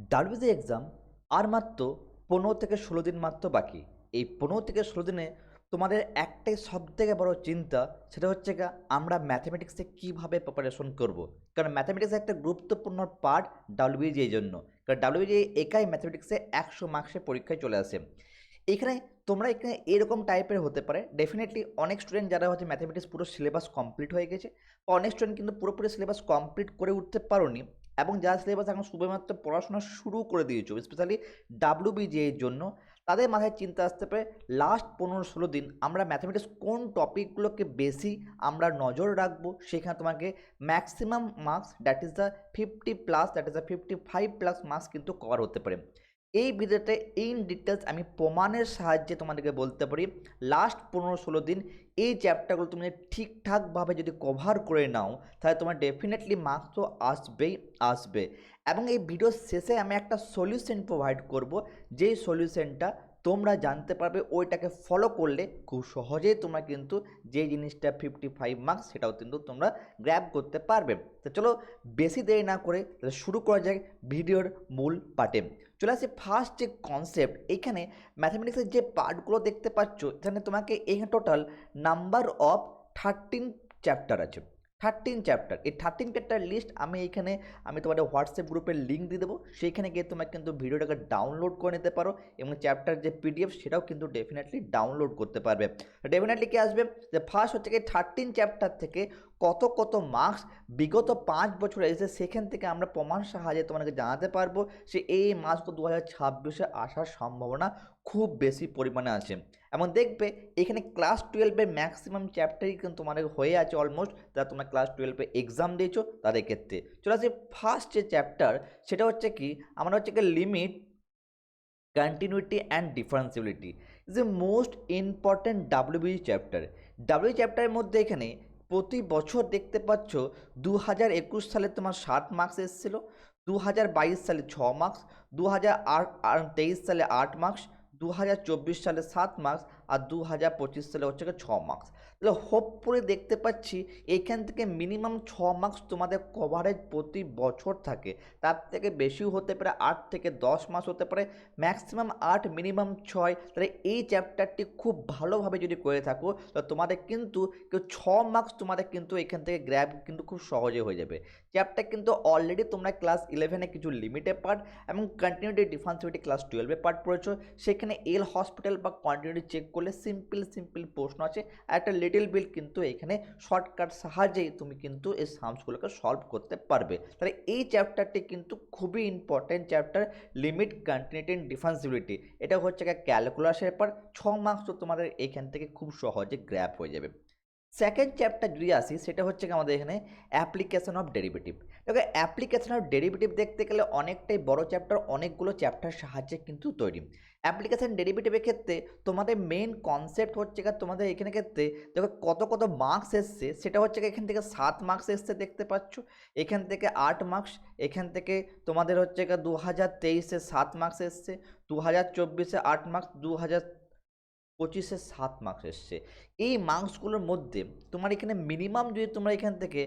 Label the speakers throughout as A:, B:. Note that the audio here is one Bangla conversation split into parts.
A: ডাব্লিউবিসি এক্সাম আর মাত্র 15 থেকে 16 দিন মাত্র বাকি। এই 15 থেকে 16 দিনে তোমাদের একটাই সবথেকে বড় চিন্তা, সেটা হচ্ছে গা আমরা ম্যাথামেটিক্সে কীভাবে প্রিপারেশন করব। কারণ ম্যাথামেটিক্স একটা গুরুত্বপূর্ণ পার্ট ডাব্লিউবিসি এই জন্য। কারণ ডাব্লিউবিসি একাই ম্যাথামেটিক্সে 100 মার্কসের পরীক্ষায় চলে আসে। এখানে তোমরা এখানে এরকম টাইপের হতে পারে, ডেফিনেটলি অনেক স্টুডেন্ট যারা হচ্ছে ম্যাথামেটিক্স পুরো সিলেবাস কমপ্লিট হয়ে গেছে, বা অনেক স্টুডেন্ট কিন্তু পুরোপুরি সিলেবাস কমপ্লিট করে উঠতে পারোনি, এবং যারা সিলেবাস এখন শুধুমাত্র পড়াশোনা শুরু করে দিয়েছো স্পেশালি ডাব্লিউবিজি এর জন্য, তাদের মাথায় চিন্তা আসতে পারে লাস্ট 15-16 দিন আমরা ম্যাথামেটিক্স কোন টপিকগুলোকে বেশি আমরা নজর রাখবো, সেখানে তোমাকে maximum marks that is the 50+, that is the 55+ marks কিন্তু কভার হতে পারে। এই ভিডিওতে ইন ডিটেলস আমি প্রমাণের সাহায্যে তোমাদেরকে বলতে পারি লাস্ট 15-16 দিন এই চ্যাপ্টারগুলো তুমি ঠিকঠাকভাবে যদি কভার করে নাও, তাহলে তোমার ডেফিনেটলি মার্কস তো আসবেই আসবে। এবং এই ভিডিওর শেষে আমি একটা সলিউশন প্রোভাইড করব, যেই সলিউশনটা তোমরা জানতে পারবে ওইটাকে ফলো করলে খুব সহজেই তোমরা কিন্তু যে জিনিসটা 55 মার্কস সেটাও কিন্তু তোমরা গ্র্যাব করতে পারবে। তো চলো বেশি দেরি না করে শুরু করা যাক ভিডিওর মূল পার্টে। চলে আসি ফার্স্ট যে কনসেপ্ট। এইখানে ম্যাথামেটিক্সের যে পার্টগুলো দেখতে পাচ্ছ, এখানে তোমাকে এখানে টোটাল নাম্বার অফ 13 চ্যাপ্টার আছে। 13 চ্যাপ্টার, এই 13 চ্যাপ্টার লিস্ট আমি তোমাদের হোয়াটসঅ্যাপ গ্রুপের লিঙ্ক দিয়ে দেবো, সেইখানে গিয়ে তোমরা কিন্তু ভিডিওটাকে ডাউনলোড করে নিতে পারো, এবং চ্যাপ্টার যে পিডিএফ সেটাও কিন্তু ডেফিনেটলি ডাউনলোড করতে পারবে। ডেফিনেটলি কি আসবে যে ফার্স্ট হচ্ছে কি 13 চ্যাপ্টার থেকে কত কত মার্কস বিগত 5 বছর এসে, সেখান থেকে আমরা প্রমাণ সাহায্যে তোমাকে জানাতে পারবো সে এই মার্কসগুলো 2026-এ আসার সম্ভাবনা খুব বেশি পরিমাণে আছে। এবং দেখবে এখানে ক্লাস 12-এর ম্যাক্সিমাম চ্যাপ্টারই কিন্তু তোমাদের হয়ে আছে অলমোস্ট, যারা তোমরা ক্লাস 12-এ এক্সাম দিয়েছো তাদের ক্ষেত্রে। চলে আসি ফার্স্ট যে চ্যাপ্টার, সেটা হচ্ছে কি আমরা হচ্ছে কি limit, continuity and differentiability is a most important WBG chapter. WB চ্যাপ্টারের মধ্যে এখানে প্রতি বছর দেখতে পাচ্ছ 2021 সালে তোমার 60 মার্কস এসেছিলো, 2022 সালে 6 মার্কস, 2023 সালে 8 মার্কস, 2024 সালে 7 মার্কস, আর 2025 সালে হচ্ছে 6 মার্কস। তাহলে হোপফুলি দেখতে পাচ্ছি এইখান থেকে মিনিমাম 6 মার্কস তোমাদের কভারেজ প্রতি বছর থাকে। তার থেকে বেশিও হতে পারে, 8 থেকে 10 মাস হতে পারে, ম্যাক্সিমাম 8 মিনিমাম 6। তাহলে এই চ্যাপ্টারটি খুব ভালোভাবে যদি করে থাকো, তো তোমাদের কিন্তু 6 মার্কস তোমাদের কিন্তু এখান থেকে গ্র্যাব কিন্তু খুব সহজে হয়ে যাবে। চ্যাপ্টার কিন্তু অলরেডি তোমরা ক্লাস 11-এ কিছু লিমিটেড পার্ট এবং কন্টিনিউটি ডিফারেন্সিবিলিটি ক্লাস 12-এ পার্ট পড়েছো, সেখানে এল হসপিটাল বা কন্টিনিউটি চেক করলে সিম্পল প্রশ্ন আছে, আর একটা লিটল বিল কিন্তু এখানে শর্টকাট সাহায্যেই তুমি কিন্তু এই সামসগুলোকে সলভ করতে পারবে। তাহলে এই চ্যাপ্টারটি কিন্তু খুবই important chapter, limit, continuity and differentiability. এটা হচ্ছে ক্যালকুলাসের পর 6 মার্কস তো তোমাদের এখান থেকে খুব সহজে গ্র্যাপ হয়ে যাবে। সেকেন্ড চ্যাপ্টার যদি আসি, সেটা হচ্ছে আমাদের এখানে অ্যাপ্লিকেশন অফ ডেরিভেটিভ। দেখো অ্যাপ্লিকেশন অফ ডেরিভেটিভ দেখতে গেলে অনেকটাই বড় চ্যাপ্টার, অনেকগুলো চ্যাপ্টার সাহায্যে কিন্তু তৈরি। অ্যাপ্লিকেশন ডেরিভেটিভের ক্ষেত্রে তোমাদের মেন কনসেপ্ট হচ্ছে তোমাদের এখানে ক্ষেত্রে দেখো কত কত মার্কস এসছে, সেটা হচ্ছে এখান থেকে 7 মার্কস এসছে দেখতে পাচ্ছ, এখান থেকে 8 মার্কস, এখান থেকে তোমাদের হচ্ছে 2023-এ 7 মার্কস এসছে, 2024-এ 8 মার্কস, 2025-এ 7 মার্কস এসছে। এই মার্কসগুলোর মধ্যে তোমার এখানে মিনিমাম যদি তোমরা এখান থেকে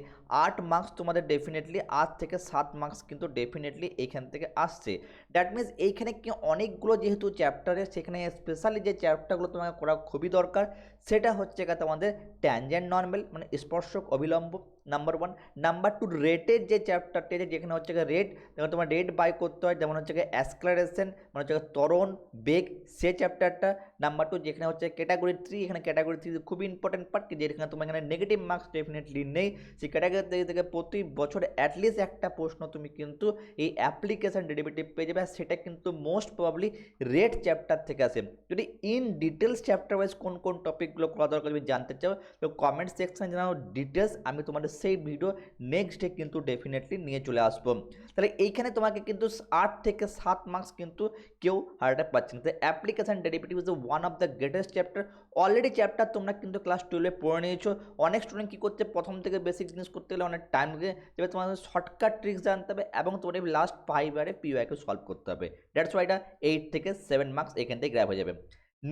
A: 8 মার্কস তোমাদের ডেফিনেটলি 8 থেকে 7 মার্কস কিন্তু ডেফিনেটলি এখান থেকে আসছে। দ্যাট মিনস এইখানে কি অনেকগুলো যেহেতু চ্যাপ্টারে, সেখানে স্পেশালি যে চ্যাপ্টারগুলো তোমাকে করা খুবই দরকার, সেটা হচ্ছে তোমাদের ট্যানজেন্ট নর্মাল মানে স্পর্শক অবিলম্ব নাম্বার 1। নাম্বার 2 রেটের যে চ্যাপ্টারটি আছে, যেখানে হচ্ছে রেট, যেমন তোমার রেট বাই করতে হয়, যেমন হচ্ছে অ্যাসক্লারেশন মানে হচ্ছে ত্বরণ বেগ, সে চ্যাপ্টারটা। নাম্বার 2 যেখানে হচ্ছে ক্যাটাগরি 3, এখানে ক্যাটাগরি 3 খুবই ইম্পর্টেন্ট পার্ট, যেখানে তোমার এখানে নেগেটিভ মার্কস ডেফিনেটলি নেই, সেই ক্যাটাগরি থেকে প্রতি বছর অ্যাটলিস্ট একটা প্রশ্ন তুমি কিন্তু এই অ্যাপ্লিকেশন ডেরিভেটিভ পেয়ে যাবে, আর সেটা কিন্তু মোস্ট প্রবাবলি রেট চ্যাপ্টার থেকে আসে। যদি ইন ডিটেলস চ্যাপ্টার ওয়াইজ কোন কোন টপিকগুলো করা দরকার তুমি জানতে চাও, তো কমেন্ট সেকশনে জানাও ডিটেলস, আমি তোমাদের সেই ভিডিও নেক্সট ডে কিন্তু ডেফিনেটলি নিয়ে চলে আসবো। তাহলে এইখানে তোমাকে কিন্তু 8 থেকে 7 মার্কস কিন্তু কেউ হারাতে পারছে না। তো application derivative is one of the greatest chapter. Already chapter তোমরা কিন্তু ক্লাস 12-এ পড়ে নিয়েছো। অনেক স্টুডেন্ট কী করছে, প্রথম থেকে বেসিক জিনিস করতে গেলে অনেক টাইম লাগে, তবে তোমাদের শর্টকাট ট্রিক্স জানতে হবে এবং তোমাদের লাস্ট 5 বারে পিওয়াইকে সলভ করতে হবে। দ্যাটস ওয়াই এটা 8 থেকে 7 মার্কস এখান থেকে গ্র্যাব হয়ে যাবে।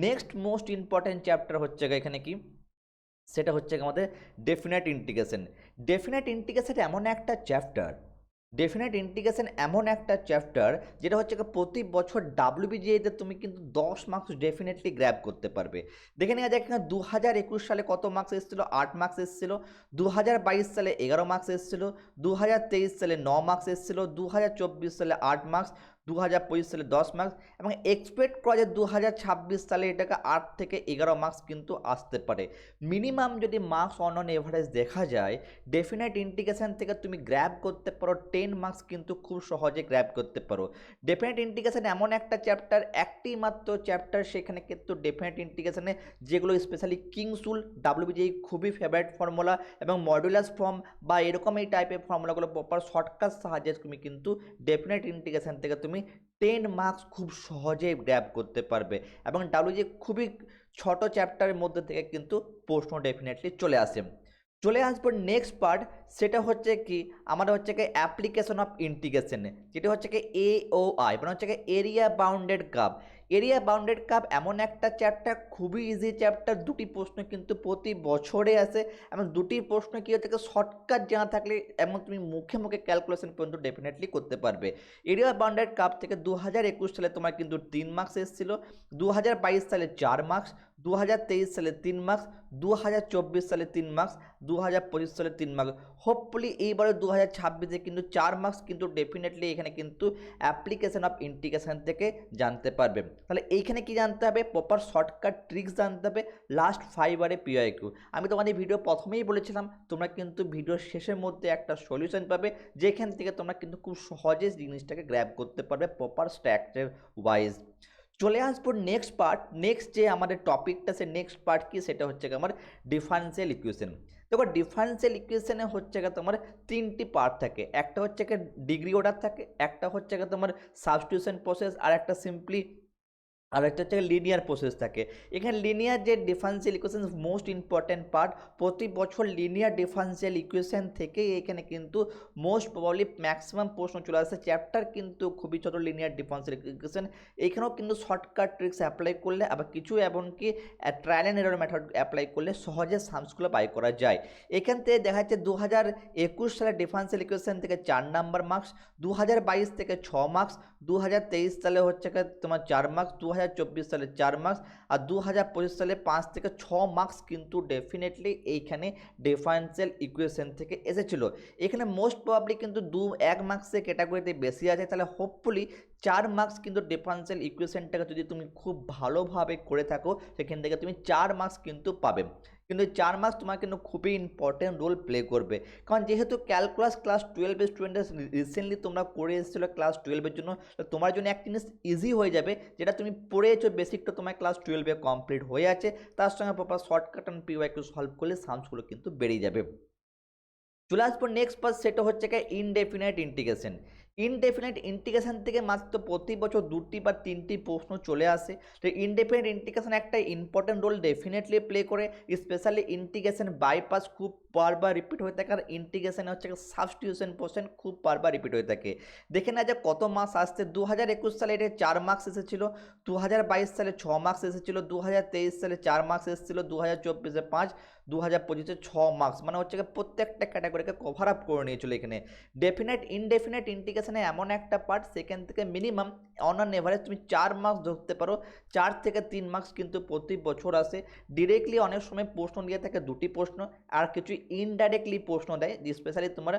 A: নেক্সট মোস্ট ইম্পর্টেন্ট চ্যাপ্টার হচ্ছে এখানে কি, সেটা হচ্ছে আমাদের ডেফিনাইট ইন্টিগ্রেশন। ডেফিনাইট ইন্টিগ্রেশন এমন একটা চ্যাপ্টার ডেফিনেট ইন্টিগ্রেশন এমন একটা চ্যাপ্টার যেটা হচ্ছে কি প্রতি বছর ডাব্লিউবিজিএতে তুমি কিন্তু 10 মার্কস ডেফিনেটলি গ্র্যাব করতে পারবে। দেখে নেওয়া যাক এখানে 2021 সালে কত মার্কস এসেছিলো, 8 মার্কস এসেছিলো। 2022 সালে 11 মার্কস এসেছিলো। 2023 সালে 9 মার্কস এসেছিলো। 2024 সালে 8 মার্কস। 2025 সালে 10 মার্কস এবং এক্সপেক্ট করা যায় 2026 সালে এটাকে 8 থেকে 11 মার্কস কিন্তু আসতে পারে। মিনিমাম যদি মার্কস অন এভারেজ দেখা যায়, ডেফিনেট ইন্টিগ্রেশন থেকে তুমি গ্র্যাব করতে পারো 10 মার্কস, কিন্তু খুব সহজে গ্র্যাব করতে পারো। ডেফিনেট ইন্টিগ্রেশন এমন একটা চ্যাপ্টার, একটি মাত্র চ্যাপ্টার সেখানে কিন্তু ডেফিনেট ইন্টিগ্রেশনে যেগুলো স্পেশালি কিংস রুল, ডাব্লিউবিজিএই খুবই ফেভারিট ফর্মুলা এবং মডুলাস ফর্ম বা এরকম এই টাইপের ফর্মুলাগুলো প্রপার শর্টকাট সাহায্যে তুমি কিন্তু ডেফিনেট ইন্টিগ্রেশন থেকে তুমি 10 মার্কস খুব সহজেই গ্র্যাব করতে পারবে এবং ডাব্লিউবিজিএ খুবই ছোট চ্যাপ্টারের মধ্যে থেকে কিন্তু প্রশ্ন ডেফিনেটলি চলে আসে। চলে আসবো নেক্সট পার্ট, সেটা হচ্ছে কি আমাদের হচ্ছে কি অ্যাপ্লিকেশন অফ ইন্টিগ্রেশনে, যেটা হচ্ছে কি AOI মানে হচ্ছে কি area bounded curve. Area bounded curve এমন একটা চ্যাপ্টার, খুবই ইজি চ্যাপ্টার, দুটি প্রশ্ন কিন্তু প্রতি বছরে আসে এবং দুটি প্রশ্ন কি হচ্ছে শর্টকাট জানা থাকলে এবং তুমি মুখে মুখে ক্যালকুলেশন পর্যন্ত ডেফিনেটলি করতে পারবে। এরিয়া বাউন্ডেড কার্ভ থেকে 2021 সালে তোমার কিন্তু 3 মার্কস এসেছিল, 2022 সালে 4 মার্কস, 2023 সালে 3 মার্কস, 2024 সালে 3 মার্কস, 2025 সালে 3 মার্কস। হোপফুলি এইবারে 2026-এ কিন্তু 4 মার্কস কিন্তু ডেফিনেটলি এখানে কিন্তু অ্যাপ্লিকেশন অফ ইন্টিগ্রেশন থেকে জানতে পারবে। তাহলে এইখানে কি জানতে হবে, প্রপার শর্টকাট ট্রিক্স জানতে হবে, লাস্ট 5 বারে PYQ। আমি তোমাদের ভিডিও প্রথমেই বলেছিলাম তোমরা কিন্তু ভিডিওর শেষের মধ্যে একটা সলিউশন পাবে, যেখান থেকে তোমরা কিন্তু খুব সহজে জিনিসটাকে গ্র্যাব করতে পারবে প্রপার স্ট্রাকচার ওয়াইজ। চলে আসবো নেক্সট পার্ট, নেক্সট যে আমাদের টপিকটা সে নেক্সট পার্ট কি, সেটা হচ্ছে আমার ডিফারেন্সিয়াল ইকুয়েশন। দেখো ডিফারেন্সিয়াল ইকুয়েশনে হচ্ছে তোমার 3টি পার্ট থাকে, একটা হচ্ছে ডিগ্রি অর্ডার থাকে, একটা হচ্ছে তোমার সাবস্টিটিউশন প্রসেস, আর একটা সিম্পলি আর একটা হচ্ছে লিনিয়ার প্রসেস থাকে। এখানে লিনিয়ার যে differential equation most important part, প্রতি বছর লিনিয়ার ডিফারেন্সিয়াল ইকুয়েশন থেকেই এখানে কিন্তু মোস্ট প্রবাবলি ম্যাক্সিমাম প্রশ্ন চলে আসে। চ্যাপ্টার কিন্তু খুবই ছোটো লিনিয়ার ডিফারেন্সিয়াল ইকুয়েশন, এখানেও কিন্তু শর্টকাট ট্রিক্স অ্যাপ্লাই করলে আবার কিছু এমনকি trial and error method apply করলে সহজে সামসগুলো বাই করা যায়। এখান থেকে দেখা যাচ্ছে 2021 সালে ডিফারেন্সিয়াল ইকুয়েশন থেকে 4 নাম্বার মার্কস, 2022 থেকে 6 মার্কস, 2023 সালে হচ্ছে তোমার 4 মার্কস, 2024 সালে 4 মার্কস আর 2025 সালে 5 থেকে 6 মার্কস কিন্তু ডেফিনেটলি এইখানে ডিফারেন্সিয়াল ইকুয়েশন থেকে এসেছিল। এখানে মোস্ট প্রবাবলি কিন্তু 1 মার্কসের ক্যাটাগরিতে বেশি আছে, তাহলে হোপফুলি 4 মার্কস কিন্তু ডিফারেন্সিয়াল ইকুয়েশনটাকে যদি তুমি খুব ভালোভাবে করে থাকো সেখান থেকে তুমি 4 মার্কস কিন্তু পাবে। কিন্তু 4 মার্কস তোমার কিন্তু খুবই ইম্পর্টেন্ট রোল প্লে করবে, কারণ যেহেতু ক্যালকুলাস ক্লাস 12 স্টুডেন্টরা রিসেন্টলি তোমরা করে এসেছিলো ক্লাস 12-এর জন্য, তো তোমার জন্য এক জিনিস ইজি হয়ে যাবে, যেটা তুমি পড়েছো বেসিকটা তোমার ক্লাস 12-এ কমপ্লিট হয়ে আছে, তার সঙ্গে proper shortcut and PYQ solve করলে সামসগুলো কিন্তু বেরিয়ে যাবে। চলে আসবো নেক্সট পার্ট, সেটা হচ্ছে ইনডেফিনাইট ইন্টিগ্রেশন। ইনডেফিনাইট ইন্টিগ্রেশন থেকে মাত্র প্রতি বছর 2টি বা 3টি প্রশ্ন চলে আসে। তো ইনডেফিনাইট ইন্টিগ্রেশন একটা ইম্পর্টেন্ট রোল ডেফিনেটলি প্লে করে, স্পেশালি ইন্টিগ্রেশন বাইপাস খুব বারবার রিপিট হয়ে থাকে, আর ইন্টিগ্রেশনে হচ্ছে সাবস্টিটিউশন পোর্শন খুব বারবার রিপিট হয়ে থাকে। দেখে না যে কত মার্কস আসছে, 2021 সালে এটা 4 মার্কস এসেছিলো, 2022 সালে 6 মার্কস এসেছিলো, 2023 সালে 4 মার্কস এসেছিলো, 2024-এ 5, 2025-এ 6 মার্কস, মানে হচ্ছে প্রত্যেকটা ক্যাটাগরিকে কভার আপ করে নিয়েছিল। এখানে ডেফিনেট ইনডেফিনেট ইন্টিগ্রেশনে এমন একটা পার্ট, সেখান থেকে মিনিমাম অন এভারেজ তুমি 4 মার্কস ধরতে পারো, 4 থেকে 3 মার্কস কিন্তু প্রতি বছর আসে। ডিরেক্টলি অনেক সময় প্রশ্ন দিয়ে থাকে 2টি প্রশ্ন, আর কিছু ইনডাইরেক্টলি প্রশ্ন দেয় স্পেশালি তোমার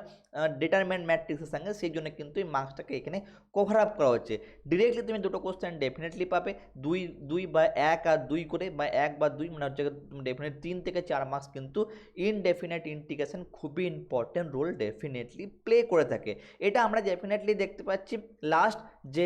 A: ডিটারমিনেন্ট ম্যাট্রিক্সের সঙ্গে, সেই জন্য কিন্তু এই মার্কসটাকে এখানে কভার আপ করা হচ্ছে। ডিরেক্টলি তুমি 2টো কোশ্চেন ডেফিনেটলি পাবে, 2 বা 1 আর 2 করে, বা 1 বা 2 মানে হচ্ছে ডেফিনেট 3 থেকে 4 মার্কস কিন্তু ইনডেফিনেট ইন্টিগ্রেশন খুবই ইম্পর্টেন্ট রোল ডেফিনেটলি প্লে করে থাকে। এটা আমরা ডেফিনেটলি দেখতে পাচ্ছি লাস্ট যে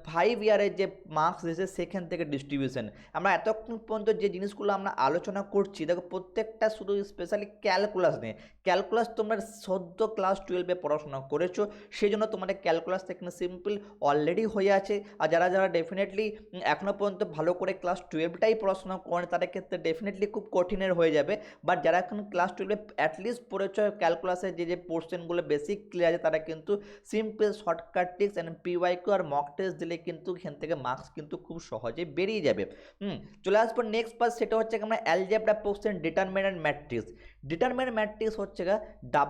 A: 5 ইয়ারের যে মার্কস এসেছে সেখান থেকে ডিস্ট্রিবিউশন। আমরা এতক্ষণ পর্যন্ত যে জিনিসগুলো আমরা আলোচনা করছি দেখো প্রত্যেকটা শুধু স্পেশালি ক্যালকুলাস নিয়ে। ক্যালকুলাস তোমরা সদ্য ক্লাস 12-এ পড়াশোনা করেছো, সেই জন্য তোমাদের ক্যালকুলাস এখানে সিম্পল অলরেডি হয়ে আছে। আর যারা যারা ডেফিনেটলি এখনও পর্যন্ত ভালো করে ক্লাস 12টাই পড়াশোনা করেন তাদের ক্ষেত্রে ডেফিনেটলি খুব কঠিনের হয়ে যাবে। বাট যারা এখন ক্লাস 12-এ অ্যাটলিস্ট পড়েছ, ক্যালকুলাসের যে পোর্শনগুলো বেসিক ক্লিয়ার আছে, তারা কিন্তু simple shortcut tricks and PYQ আর মক টেস্ট দিলে কিন্তু এখান থেকে মার্কস কিন্তু খুব সহজে বেরিয়ে যাবে। চলে আসবো নেক্সট পার্ট, সেটা হচ্ছে আমরা algebra portion determinant matrix. Determinant matrix হচ্ছে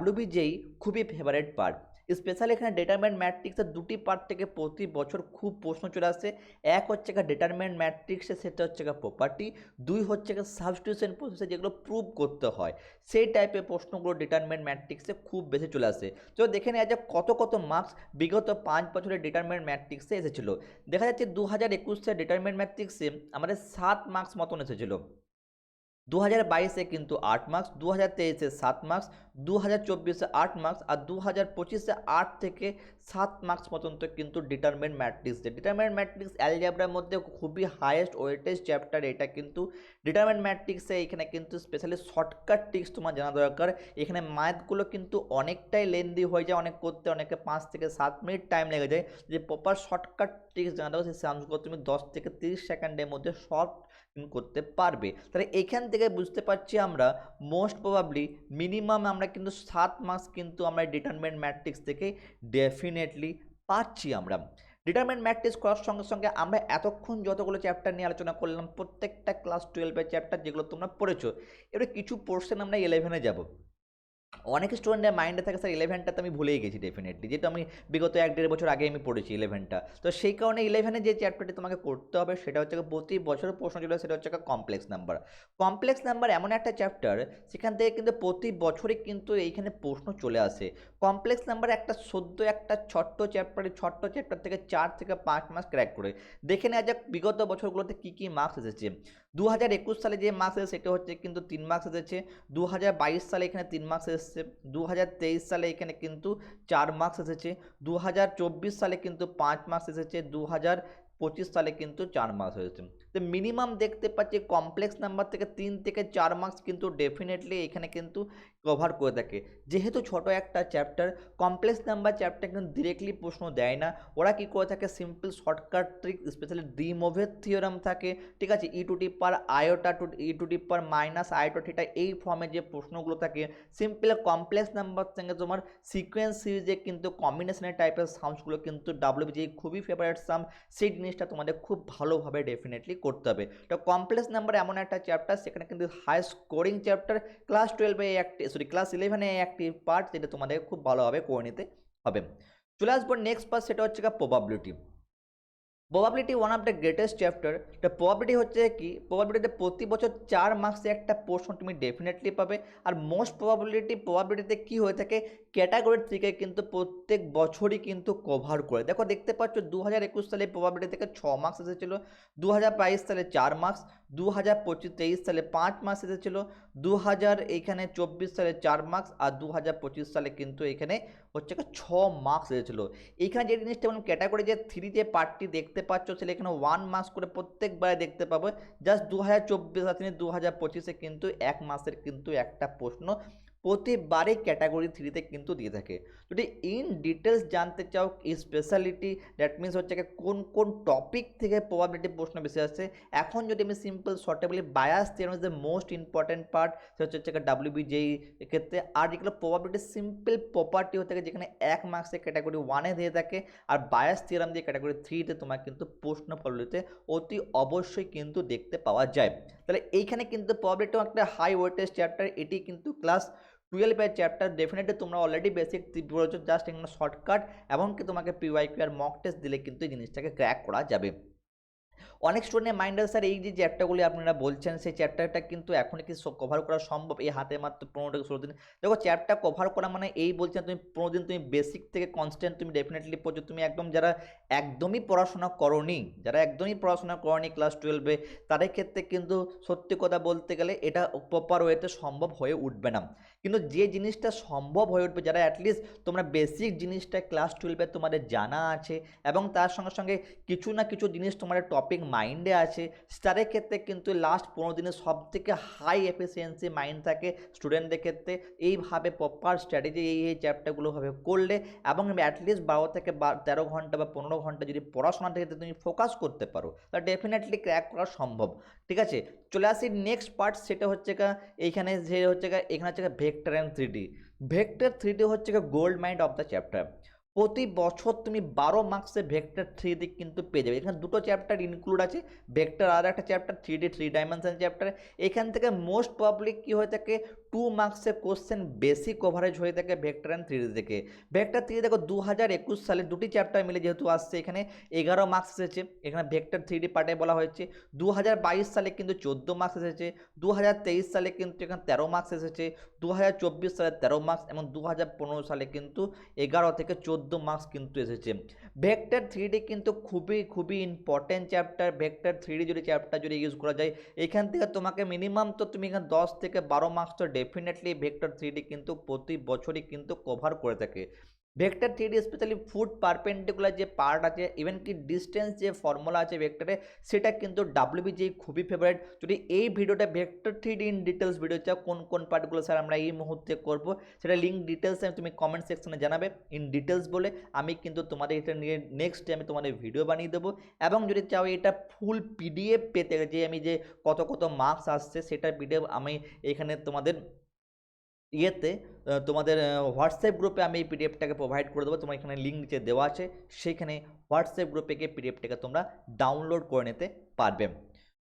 A: WBJEE খুবই ফেভারিট পার্ট। স্পেশালি এখানে ডিটারমিনেন্ট ম্যাট্রিক্সের দুটি পার্ট থেকে প্রতি বছর খুব প্রশ্ন চলে আসে। এক হচ্ছে ডিটারমিনেন্ট ম্যাট্রিক্সে সেটা হচ্ছে প্রপার্টি, দুই হচ্ছে সাবস্টিটিউশন প্রসেসে যেগুলো প্রুভ করতে হয় সেই টাইপের প্রশ্নগুলো ডিটারমিনেন্ট ম্যাট্রিক্সে খুব বেশি চলে আসে। তো দেখে নেওয়া যাক কত কত মার্কস বিগত 5 বছরের ডিটারমিনেন্ট ম্যাট্রিক্সে এসেছিলো। দেখা যাচ্ছে 2021 ডিটারমিনেন্ট ম্যাট্রিক্সে আমাদের 7 মার্কস মতন এসেছিলো, 2022-এ কিন্তু 8 মার্কস, 2023-এ 7 মার্কস, 2024-এ 8 মার্কস, আর 2025-এ 8 থেকে 7 মার্কস পর্যন্ত কিন্তু ডিটারমিনেন্ট ম্যাট্রিক্স অ্যালজেব্রার মধ্যে খুবই হাইয়েস্ট ওয়েটেজ চ্যাপ্টার এটা। কিন্তু ডিটারমিনেন্ট ম্যাট্রিক্সে এখানে কিন্তু স্পেশালি শর্টকাট ট্রিক্স তোমার জানা দরকার। এখানে ম্যাথগুলো কিন্তু অনেকটাই লেন্দি হয়ে যায়, অনেক করতে অনেকে 5 থেকে 7 মিনিট টাইম লেগে যায়। যে প্রপার শর্টকাট ট্রিক্স জানা দরকার সেই সামসগুলো তুমি 10 থেকে 30 সেকেন্ডের মধ্যে সব করতে পারবে। তাহলে এখান থেকে বুঝতে পারছি আমরা মোস্ট প্রবাবলি মিনিমাম আমরা কিন্তু 7 মার্কস কিন্তু আমরা ডিটারমিনেন্ট ম্যাট্রিক্স থেকে ডেফিনেটলি পাচ্ছি। আমরা ডিটারমিনেন্ট ম্যাট্রিক্স করার সঙ্গে সঙ্গে আমরা এতক্ষণ যতগুলো চ্যাপ্টার নিয়ে আলোচনা করলাম প্রত্যেকটা ক্লাস 12-এর চ্যাপ্টার যেগুলো তোমরা পড়েছো, এবারে কিছু পোর্শন আমরা 11-এ যাব। অনেক স্টুডেন্টের মাইন্ডে থাকে স্যার 11টাতে আমি ভুলেই গেছি ডেফিনেটলি, যেটা আমি বিগত 1-1.5 বছর আগে আমি পড়েছি 11টা। তো সেই কারণে 11-এ যে চ্যাপ্টারটি তোমাকে করতে হবে সেটা হচ্ছে প্রতি বছর প্রশ্ন ছিল, সেটা হচ্ছে কমপ্লেক্স নাম্বার। এমন একটা চ্যাপ্টার সেখান থেকে কিন্তু প্রতি বছরই কিন্তু এইখানে প্রশ্ন চলে আসে। কমপ্লেক্স নাম্বার একটা ছোট্ট চ্যাপ্টার থেকে 4 থেকে 5 মার্কস ক্র্যাক করে। দেখে নেওয়া যাক বিগত বছরগুলোতে কী মার্কস এসেছে। 2021 সালে যে মার্কস এসেছে সেটা হচ্ছে কিন্তু 3 মার্কস এসেছে, 2022 সালে এখানে 3 মার্কস এসেছে, 2023 সালে এখানে কিন্তু 4 মার্কস এসেছে, 2024 সালে কিন্তু 5 মার্কস এসেছে, 2025 সালে কিন্তু 4 মার্কস হয়েছে। তো মিনিমাম দেখতে পাচ্ছি কমপ্লেক্স নাম্বার থেকে 3 থেকে 4 মার্কস কিন্তু ডেফিনেটলি এখানে কিন্তু কভার করে থাকে। যেহেতু ছোট একটা চ্যাপ্টার, কমপ্লেক্স নাম্বার চ্যাপ্টার কিন্তু ডিরেক্টলি প্রশ্ন দেয় না, ওরা কি করে থাকে simple shortcut trick, specially de Moivre's theorem থাকে, ঠিক আছে, e to the power iota to e to the power minus iota theta, এই ফর্মে যে প্রশ্নগুলো থাকে সিম্পল কমপ্লেক্স নাম্বার সঙ্গে তোমার সিকোয়েন্স সিরিজে কিন্তু কম্বিনেশনের টাইপের সামসগুলো কিন্তু ডাব্লিউবিজি খুবই ফেভারিট সাম, সেই জিনিসটা তোমাদের খুব ভালোভাবে ডেফিনেটলি করতে হবে। তো কমপ্লেক্স নাম্বার এমন একটা চ্যাপ্টার সেখানে কিন্তু হাই স্কোরিং চ্যাপ্টার, ক্লাস 11-এ একটি পার্ট, যেটা তোমাদের খুব ভালোভাবে করে নিতে হবে। চলে আসবো নেক্সট পার্ট, সেটা হচ্ছে probability one of the greatest chapter. তো প্রবাবিলিটি হচ্ছে কি, প্রবাবিলিটিতে প্রতি বছর 4 মার্কসে একটা প্রশ্ন তুমি ডেফিনেটলি পাবে। আর মোস্ট প্রবাবিলিটিতে কি হয়ে থাকে, ক্যাটাগরি থেকে কিন্তু প্রত্যেক বছরই কিন্তু কভার করে। দেখো দেখতে পাচ্ছ 2021 সালে প্রবাবিলিটি থেকে 6 মার্কস এসেছিল, 2022 সালে 4 মার্কস, 2023 সালে 5 মার্কস এসেছিল, 2024 সালে 4 মার্কস, আর 2025 সালে কিন্তু এখানে হচ্ছে 6 মার্কস এসেছিল। এইখানে যে জিনিসটা মানে ক্যাটাগরি যে 3 যে পার্টটি দেখতে পাচ্ছ সেটা এখানে 1 মার্কস করে প্রত্যেকবারে দেখতে পাবো। জাস্ট 2024 আর 2025-এ কিন্তু 1 মাসের কিন্তু একটা প্রশ্ন প্রতিবারে ক্যাটাগরি 3-তে কিন্তু দিয়ে থাকে। যদি ইন ডিটেলস জানতে চাও স্পেশালিটি, দ্যাট মিনস হচ্ছে কোন কোন টপিক থেকে প্রবাবিলিটি প্রশ্ন বেশি আসছে, এখন যদি আমি সিম্পল শর্টে বলি bias theorem is the most important part, সেটা হচ্ছে ডাব্লিউবিজেই ক্ষেত্রে। আর যেগুলো প্রবাবিলিটি সিম্পল প্রপার্টি হতে থাকে যেখানে 1 মার্কসে ক্যাটাগরি 1-এ দিয়ে থাকে, আর বায়াস থিওরাম দিয়ে ক্যাটাগরি 3-তে তোমার কিন্তু প্রশ্ন প্রবাবিলিটিতে অতি অবশ্যই কিন্তু দেখতে পাওয়া যায়। তাহলে এইখানে কিন্তু প্রবাবিলিটি একটা হাই ওয়েটেজ চ্যাপ্টার, এটি কিন্তু ক্লাস 12-এর চ্যাপ্টার। ডেফিনেটলি তোমরা অলরেডি বেসিক পড়েছো, জাস্ট এখানে শর্টকাট এমনকি তোমাকে পিওয়াইকিউ আর মক টেস্ট দিলে কিন্তু এই জিনিসটাকে ক্র্যাক করা যাবে। অনেক স্টুডেন্টের মাইন্ডে স্যার এই যে চ্যাপ্টারগুলি আপনারা বলছেন সেই চ্যাপ্টারটা কিন্তু এখন কি কভার করা সম্ভব এই হাতে মাত্র 15 থেকে 16 দিন? দেখো চ্যাপ্টার কভার করা মানে এই বলছেন তুমি 15 দিন তুমি বেসিক থেকে কনস্ট্যান্ট তুমি ডেফিনেটলি পড়ছো, তুমি একদম যারা একদমই পড়াশোনা করনি ক্লাস 12-এ তাদের ক্ষেত্রে কিন্তু সত্যি কথা বলতে গেলে এটা প্রপার ওয়েতে সম্ভব হয়ে উঠবে না। কিন্তু যে জিনিসটা সম্ভব হয়ে উঠবে, যারা অ্যাটলিস্ট তোমরা বেসিক জিনিসটা ক্লাস 12-এ তোমাদের জানা আছে এবং তার সঙ্গে সঙ্গে কিছু না কিছু জিনিস তোমাদের টপিক মাইন্ডে আছে, তাদের ক্ষেত্রে কিন্তু লাস্ট 15 দিনে সব থেকে হাই এফিসিয়েন্সি মাইন্ড থাকে স্টুডেন্টদের ক্ষেত্রে। এইভাবে প্রপার স্ট্র্যাটেজি এই চ্যাপ্টারগুলো ভাবে করলে এবং অ্যাটলিস্ট 12 থেকে 13 ঘন্টা বা 15 ঘন্টা যদি পড়াশোনার ক্ষেত্রে তুমি ফোকাস করতে পারো তাহলে ডেফিনেটলি ক্র্যাক করা সম্ভব। ঠিক আছে, চলে আসি নেক্সট পার্ট, সেটা হচ্ছে এইখানে যে হচ্ছে এখানে হচ্ছে vector and 3D। Vector 3D হচ্ছে gold mind of the chapter. প্রতি বছর তুমি 12 মার্কসে ভেক্টর 3D কিন্তু পেয়ে যাবে। এখানে দুটো চ্যাপ্টার ইনক্লুড আছে, ভেক্টর আর একটা চ্যাপ্টার 3D 3 ডাইমেনশন চ্যাপ্টার। এখান থেকে মোস্ট প্রবলি কী হয়ে থাকে, 2 মার্কসে কোশ্চেন বেশি কভারেজ হয়ে থাকে ভেক্টর অ্যান্ড 3D থেকে। ভেক্টর 3D দেখো 2021 সালে দুটি চ্যাপ্টার মিলে যেহেতু আসছে, এখানে 11 মার্কস এসেছে। এখানে ভেক্টর 3D পার্টে বলা হয়েছে। 2022 সালে কিন্তু 14 মার্কস এসেছে। 2023 সালে কিন্তু এখানে 13 মার্কস এসেছে। 2024 সালে 13 মার্কস এবং 2015 সালে কিন্তু 11 থেকে 14 মার্কস কিন্তু এসেছে। ভেক্টর 3D কিন্তু খুবই খুবই ইম্পর্টেন্ট চ্যাপ্টার। ভেক্টর 3D যদি চ্যাপ্টার যদি ইউজ করা যায়, এখান থেকে তোমাকে মিনিমাম তো তুমি এখানে 10 থেকে 12 মার্কস তো ডেফিনেটলি ভেক্টর 3D কিন্তু প্রতি বছরই কিন্তু কভার করে থাকে। Vector 3D specially foot perpendicular যে পার্ট আছে, ইভেন কি ডিস্টেন্স যে ফর্মুলা আছে ভেক্টরে, সেটা কিন্তু WBGE খুবই ফেভারিট। যদি এই ভিডিওটা vector 3D in details video চাও, কোন কোন পার্টগুলো স্যার আমরা এই মুহূর্তে করব, সেটা লিঙ্ক ডিটেলসে তুমি কমেন্ট সেকশনে জানাবে ইন ডিটেলস বলে। আমি কিন্তু তোমাদের এটা নিয়ে নেক্সট ডে আমি তোমাদের ভিডিও বানিয়ে দেবো। এবং যদি চাও এটা ফুল PDF পেতে, যে আমি যে কত কত মার্কস আসছে সেটার PDF আমি এখানে তোমাদের ইয়েতে তোমাদের হোয়াটসঅ্যাপ গ্রুপে আমি এই পিডিএফটাকে প্রোভাইড করে দেবো। তোমার এখানে লিঙ্ক নিচে দেওয়া আছে, সেখানে হোয়াটসঅ্যাপ গ্রুপে গিয়ে পিডিএফটাকে তোমরা ডাউনলোড করে নিতে পারবে।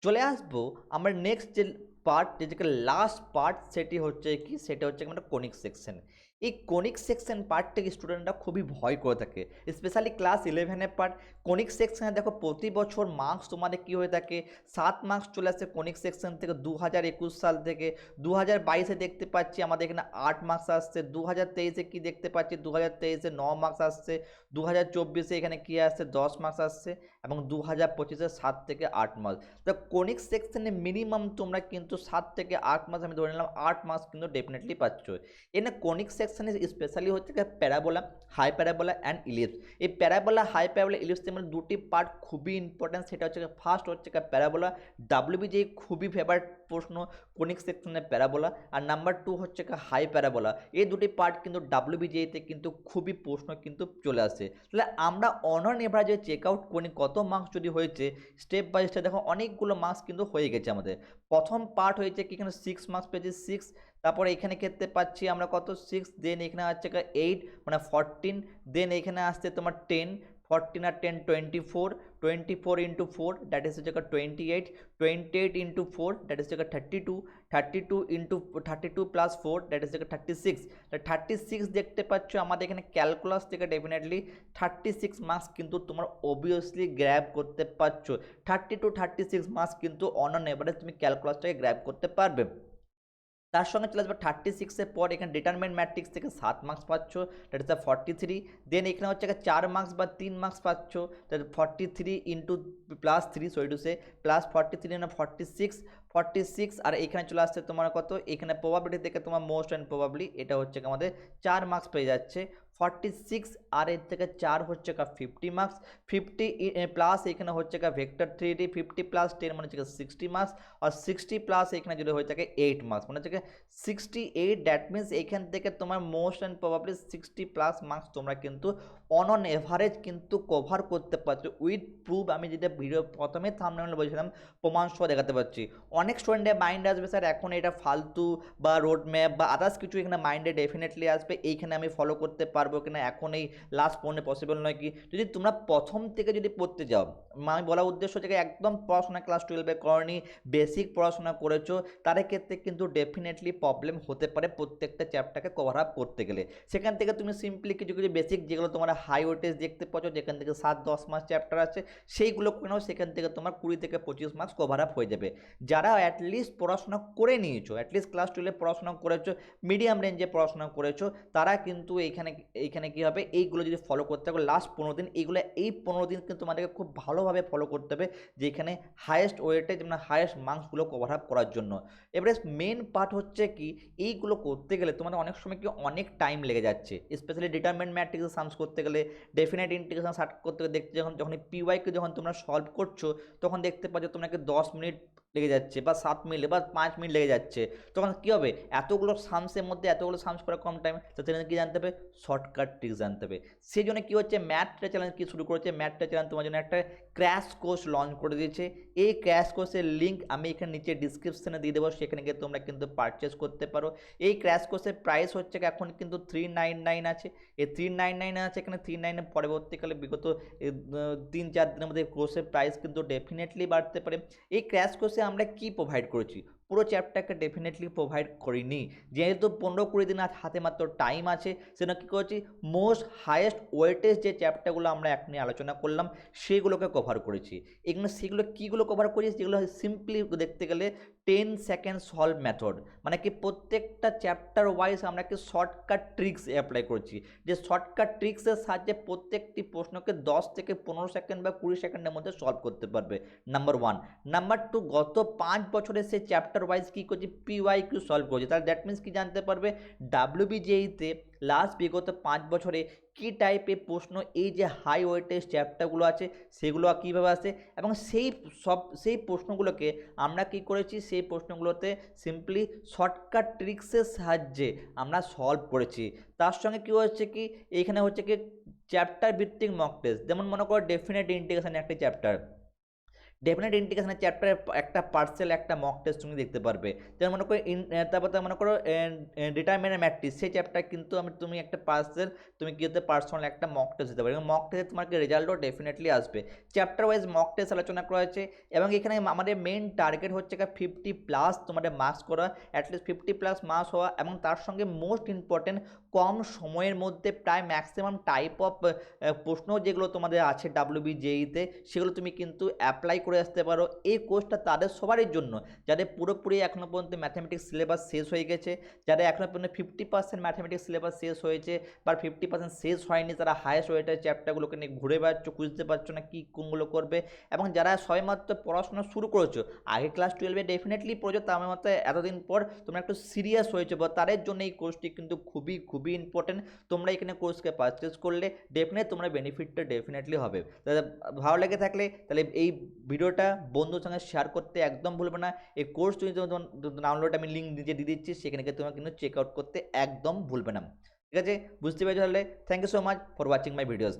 A: চলে আসবো আমরা নেক্সট যে পার্ট, যেটাকে লাস্ট পার্ট, সেটি হচ্ছে কি, সেটা হচ্ছে আমাদের কোনিক সেকশন। এই কোনিক সেকশন পার্ট থেকে স্টুডেন্টরা খুবই ভয় করে থাকে, স্পেশালি ক্লাস 11-এর পার্ট। কোনিক সেকশনে দেখো প্রতি বছর মার্কস তোমাদের কী হয়ে থাকে, 7 মার্কস চলে আসছে কোনিক সেকশন থেকে 2021 সাল থেকে। 2022-এ দেখতে পাচ্ছি আমাদের এখানে 8 মার্কস আসছে। 2023-এ কী দেখতে পাচ্ছি, 2023-এ 9 মার্কস আসছে। 2024-এ এখানে কী আসছে, 10 মার্কস আসছে। এবং 2025-এ 7 থেকে 8 মার্কস। তো কোনিক সেকশনে মিনিমাম তোমরা কিন্তু 7 থেকে 8 মার্কস, আমি ধরে নিলাম 8 মার্কস কিন্তু ডেফিনেটলি পাচ্ছ। এখানে কোনিক সেকশনে স্পেশালি হচ্ছে parabola, hyperbola and ellipse. এই প্যারাবোলা, হাই প্যারাবোলা, ইলিপসের মধ্যে দুটি পার্ট খুবই ইম্পর্টেন্ট। সেটা হচ্ছে ফার্স্ট হচ্ছে প্যারাবোলা, WBGE খুবই ফেভারিট প্রশ্ন কোনিক সেকশনে প্যারাবোলা। আর নাম্বার 2 হচ্ছে হাই প্যারাবোলা। এই দুটি পার্ট কিন্তু WBGE-তে কিন্তু খুবই প্রশ্ন কিন্তু চলে আসে। তাহলে আমরা অন এভারেজে চেক আউট করি কত মার্কস যদি হয়েছে, স্টেপ বাই স্টেপ দেখো অনেকগুলো মার্কস কিন্তু হয়ে গেছে আমাদের। প্রথম পার্ট হয়েছে কি, এখানে 6 মার্কস পেয়েছি, 6। তারপরে এখানে ক্ষেত্রে পাচ্ছি আমরা কত, 6। দেন এখানে হচ্ছে 8 মানে 14। দেন এখানে আসছে তোমার 10, 14 আর 10 24, 24 ইন্টু 4 দ্যাট ইজ হচ্ছে 28, 28 into 4 that is 32, 32 into 32 plus 4 that is 36। 36 দেখতে পাচ্ছ আমাদের এখানে ক্যালকুলাস থেকে ডেফিনেটলি 36 মার্কস কিন্তু তোমার অবভিয়াসলি গ্র্যাব করতে পারছো। 30 to 36 মার্কস কিন্তু অন এভারেজ তুমি ক্যালকুলাসটাকে গ্র্যাব করতে পারবে। তার সঙ্গে চলে আসবে 36-এর পর এখানে ডিটারমেন্ট ম্যাট্রিক্স থেকে 7 মার্কস পাচ্ছ, দ্যাট ইজ 43। দেন এখানে হচ্ছে 4 মার্কস বা 3 মার্কস পাচ্ছ, that 43 into plus 3, sorry to say plus 43 মানে 46, 46। আর এখানে চলে আসছে তোমার কত, এখানে প্রবাবিলিটি থেকে তোমার মোস্ট অ্যান্ড প্রবাবলি এটা হচ্ছে আমাদের 4 মার্কস পেয়ে যাচ্ছে। 46 আর এর থেকে 4 হচ্ছে 50 মার্কস। 50 প্লাস এখানে হচ্ছে ভেক্টর 3D, 50 প্লাস 10 মানে হচ্ছে 60 মার্কস। আর 60 প্লাস এখানে যদি হয়ে থাকে 8 মার্কস মানে হচ্ছে 68। দ্যাট মিনস এখান থেকে তোমার most and probably 60 plus marks তোমরা কিন্তু অন এভারেজ কিন্তু কভার করতে পারছো উইথ প্রুফ। আমি যেটা ভিডিও প্রথমে থাম্বনেইলে বলছিলাম, প্রমাণ সহ দেখাতে পারছি। অনেক স্টুডেন্টের মাইন্ডে আসবে স্যার এখন এটা ফালতু বা রোড ম্যাপ বা আদার্স কিছু এখানে মাইন্ডে ডেফিনেটলি আসবে, এইখানে আমি ফলো করতে পারবো কিনা, এখন এই লাস্ট পড়লে পসিবল নয় কি। যদি তোমরা প্রথম থেকে যদি পড়তে যাও, আমি বলার উদ্দেশ্য হচ্ছে একদম পড়াশোনা ক্লাস 12-এ করনি, বেসিক পড়াশোনা করেছো, তাদের ক্ষেত্রে কিন্তু ডেফিনেটলি প্রবলেম হতে পারে প্রত্যেকটা চ্যাপ্টারকে কভার আপ করতে গেলে। সেখান থেকে তুমি সিম্পলি কিছু কিছু বেসিক যেগুলো তোমার হাই ওয়েটেজ দেখতে পাচ্ছ, যেখান থেকে 7-10 মার্কস চ্যাপ্টার আছে, সেইগুলো করে নাও, সেখান থেকে তোমার 20 থেকে 25 মার্কস কভার আপ হয়ে যাবে। যারা অ্যাটলিস্ট পড়াশোনা করে নিয়েছো, অ্যাটলিস্ট ক্লাস 12-এ পড়াশোনা করেছো, মিডিয়াম রেঞ্জে পড়াশোনা করেছো, তারা কিন্তু এইখানে কী হবে, এইগুলো যদি ফলো করতে হবে লাস্ট 15 দিন, এই 15 দিন কিন্তু তোমাদেরকে খুব ভালোভাবে ফলো করতে হবে, যেখানে হায়েস্ট ওয়েটেজ মানে হায়েস্ট মার্কসগুলো কভার আপ করার জন্য। এবারে মেন পার্ট হচ্ছে কি, এইগুলো করতে গেলে তোমাদের অনেক সময় কি অনেক টাইম লেগে যাচ্ছে, স্পেশালি ডিটারমেন্ট ম্যাট্রিক্স সামস করতে গেলে, ডেফিনেট ইন্টিগ্রেশন সার্ট করতে গেলে দেখতে যখন PYQ যখন তোমরা সলভ করছো, তখন দেখতে পাচ্ছ তোমরা 10 মিনিট লেগে যাচ্ছে বা 7 মিনিট বা 5 মিনিট লেগে যাচ্ছে, তখন কী হবে, এতগুলো সামসের মধ্যে এতগুলো সামস করা কম টাইম, তো সেখানে কী জানতে হবে, শর্টকাট ট্রিক্স জানতে হবে। সেই জন্য কী হচ্ছে, ম্যাথটা চ্যালেঞ্জ কী শুরু করেছে, ম্যাথটা চ্যালেঞ্জ তোমার জন্য একটা ক্র্যাশ কোর্স লঞ্চ করে দিয়েছে। এই ক্র্যাশ কোর্সের লিঙ্ক আমি এখানে নিচে ডিসক্রিপশনে দিয়ে দেবো, সেখানে গিয়ে তোমরা কিন্তু পারচেস করতে পারো। এই ক্র্যাশ কোর্সের প্রাইস হচ্ছে এখন কিন্তু 399 আছে। এই 399 আছে, এখানে 399 পরবর্তীকালে বিগত 3-4 দিনের মধ্যে কোর্সের প্রাইস কিন্তু ডেফিনেটলি বাড়তে পারে। এই ক্র্যাশ কোর্সে আমরা কি প্রোভাইড করেছি, পুরো চ্যাপ্টারকে ডেফিনেটলি প্রোভাইড করিনি, যেহেতু 15-20 দিন হাতে মাত্র টাইম আছে, সেটা কী করেছি, মোস্ট হাইয়েস্ট ওয়েটেজ যে চ্যাপ্টারগুলো আমরা এখনই আলোচনা করলাম সেগুলোকে কভার করেছি। এগুলো সেগুলো কীগুলো কভার করেছি, যেগুলো সিম্পলি দেখতে গেলে 10 সেকেন্ড সলভ মেথড, মানে কি প্রত্যেকটা চ্যাপ্টার ওয়াইজ আমরা কি শর্টকাট ট্রিক্স অ্যাপ্লাই করছি, যে শর্টকাট ট্রিক্সের সাহায্যে প্রত্যেকটি প্রশ্নকে 10 থেকে 15 সেকেন্ড বা 20 সেকেন্ডের মধ্যে সলভ করতে পারবে, নাম্বার 1। নাম্বার 2, গত 5 বছরে সে চ্যাপ্টার ওয়াইজ কী করছি, PYQ সলভ করছি, তাহলে দ্যাট মিনস কি জানতে পারবে, WBJEতে লাস্ট বিগত 5 বছরে কী টাইপের প্রশ্ন, এই যে হাই ওয়েটেজ চ্যাপ্টারগুলো আছে সেগুলো কীভাবে আসে, এবং সেই প্রশ্নগুলোকে আমরা কি করেছি, সেই প্রশ্নগুলোতে সিম্পলি শর্টকাট ট্রিক্সের সাহায্যে আমরা সলভ করেছি। তার সঙ্গে কী হচ্ছে কি, এইখানে হচ্ছে কি চ্যাপ্টার ভিত্তিক মক টেস্ট, যেমন মনে করো ডেফিনেট ইন্টিগ্রেশন একটা চ্যাপ্টার, ডেফিনেট ইন্টিগ্রেশনের চ্যাপ্টারে একটা পার্সেল একটা মক টেস্ট তুমি দেখতে পারবে। যেমন মনে করো তারপর মনে করো ডিটারমিনেন্ট ম্যাট্রিক্স, সেই চ্যাপ্টার কিন্তু তুমি একটা পার্সেল তুমি কী হতে পার্সোনাল একটা মক টেস্ট দিতে পারবে, এবং মক টেস্টে তোমার রেজাল্টও ডেফিনেটলি আসবে। চ্যাপ্টার ওয়াইজ মক টেস্ট আলোচনা করা হয়েছে, এবং এখানে আমাদের মেন টার্গেট হচ্ছে 50+ তোমাদের মার্কস করা, অ্যাটলিস্ট 50+ মার্কস হওয়া, এবং তার সঙ্গে মোস্ট ইম্পর্টেন্ট কম সময়ের মধ্যে প্রায় ম্যাক্সিমাম টাইপ অফ প্রশ্ন যেগুলো তোমাদের আছে WBJEতে সেগুলো তুমি কিন্তু অ্যাপ্লাই করে আসতে পারো। এই কোর্সটা তাদের সবারই জন্য যাদের পুরোপুরি এখনও পর্যন্ত ম্যাথামেটিক্স সিলেবাস শেষ হয়ে গেছে, যাদের এখনও পর্যন্ত 50% ম্যাথামেটিক্স সিলেবাস শেষ হয়েছে বা 50% শেষ হয়নি, তারা হায়েস্ট ওয়েটের চ্যাপ্টারগুলোকে নিয়ে ঘুরে বেড়াচ্ছ, খুঁজতে পারছো না কী কোনগুলো করবে, এবং যারা সবেমাত্র পড়াশোনা শুরু করেছো, আগে ক্লাস 12-এ ডেফিনেটলি পড়েছো, তার মতো এতদিন পর তোমরা একটু সিরিয়াস হয়েছো, বা তাদের জন্য এই কোর্সটি কিন্তু খুবই খুবই ইম্পর্টেন্ট। তোমরা এখানে কোর্সকে পারচেস করলে ডেফিনেটলি তোমরা বেনিফিটটা ডেফিনেটলি হবে। তাহলে ভালো লেগে থাকলে তাহলে এই ভিডিওটা বন্ধুর সঙ্গে শেয়ার করতে একদম ভুলবে না। এই কোর্স তুমি ডাউনলোড আমি লিঙ্ক নিজে দিয়ে দিচ্ছি, সেখানে গিয়ে তোমরা কিন্তু চেক আউট করতে একদম ভুলবে না। ঠিক আছে, বুঝতে পেরেছো? তাহলে thank you so much for watching my videos.